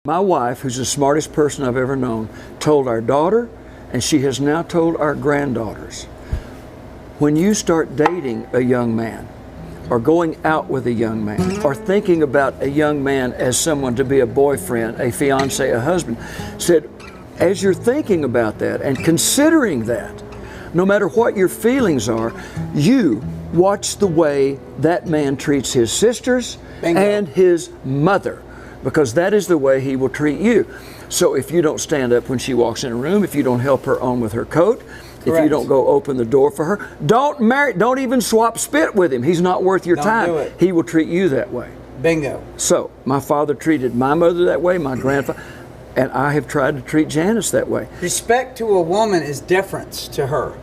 My wife, who's the smartest person I've ever known, told our daughter, and she has now told our granddaughters, when you start dating a young man, or going out with a young man, or thinking about a young man as someone to be a boyfriend, a fiance, a husband, said, as you're thinking about that and considering that, no matter what your feelings are, you watch the way that man treats his sisters and his mother, because that is the way he will treat you. So if you don't stand up when she walks in a room, if you don't help her on with her coat, if you don't go open the door for her, don't even swap spit with him. He's not worth your time. Do it. He will treat you that way. Bingo. So my father treated my mother that way, my grandfather, and I have tried to treat Janice that way. Respect to a woman is deference to her.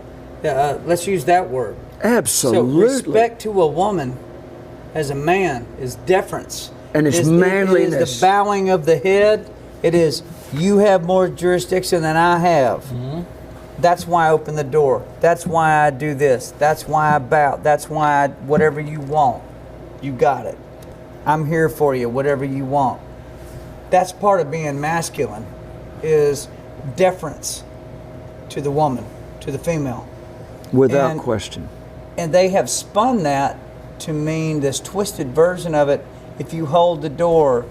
Let's use that word. Absolutely. So respect to a woman as a man is deference. And it's manliness. It is the bowing of the head. It is, you have more jurisdiction than I have. Mm-hmm. That's why I open the door. That's why I do this. That's why I bow. That's why whatever you want, you got it. I'm here for you, whatever you want. That's part of being masculine, is deference to the woman, to the female. Without question. And they have spun that to mean this twisted version of it. If you hold the door,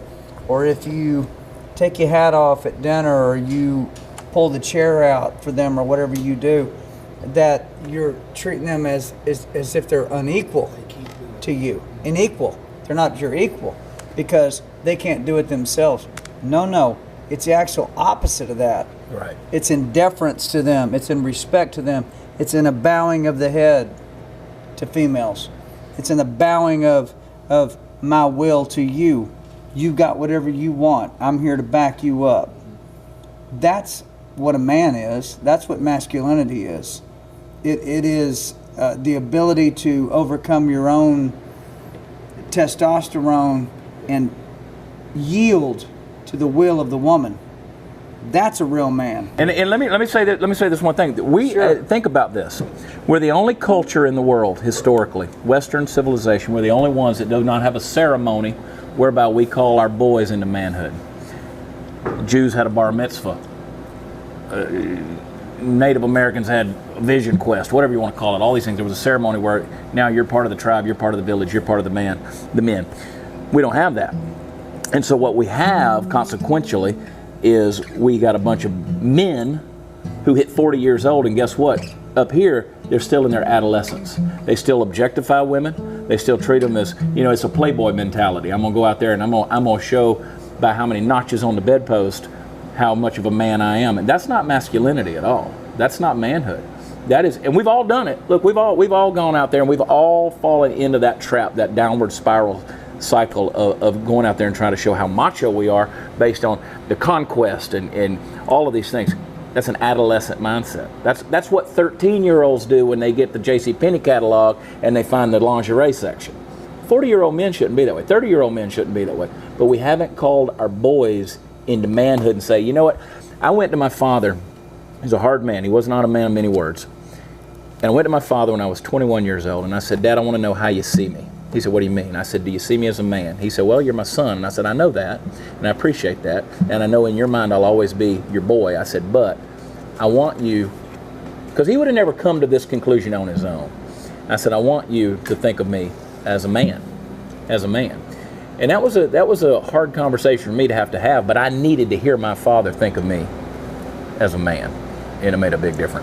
or if you take your hat off at dinner, or you pull the chair out for them, or whatever you do, that you're treating them as if they're unequal to you. Unequal. They're not your equal because they can't do it themselves. No. It's the actual opposite of that. Right. It's in deference to them. It's in respect to them. It's in a bowing of the head to females. It's in the bowing of my will to you. You got whatever you want. I'm here to back you up. That's what a man is. That's what masculinity is. It is the ability to overcome your own testosterone and yield to the will of the woman. That's a real man. And let me say this one thing. We think about this. We're the only culture in the world historically, Western civilization. We're the only ones that do not have a ceremony whereby we call our boys into manhood. Jews had a bar mitzvah. Native Americans had a vision quest, whatever you want to call it. All these things. There was a ceremony where now you're part of the tribe, you're part of the village, you're part of the men. We don't have that. And so what we have, consequentially, is we got a bunch of men who hit 40 years old, and guess what? Up here, they're still in their adolescence. They still objectify women. They still treat them as, it's a playboy mentality. I'm gonna go out there and I'm gonna show by how many notches on the bedpost how much of a man I am. And that's not masculinity at all. That's not manhood. That is, and we've all done it. Look, we've all gone out there and we've all fallen into that trap, that downward spiral cycle of going out there and trying to show how macho we are based on the conquest and all of these things. That's an adolescent mindset. That's what 13-year-olds do when they get the JCPenney catalog and they find the lingerie section. 40-year-old men shouldn't be that way. 30-year-old men shouldn't be that way. But we haven't called our boys into manhood and say, you know what? I went to my father. He's a hard man. He was not a man of many words. And I went to my father when I was 21 years old and I said, Dad, I want to know how you see me. He said, what do you mean? I said, do you see me as a man? He said, well, you're my son. And I said, I know that, and I appreciate that, and I know in your mind I'll always be your boy. I said, but I want you, because he would have never come to this conclusion on his own. I said, I want you to think of me as a man, And that was a hard conversation for me to have, but I needed to hear my father think of me as a man, and it made a big difference.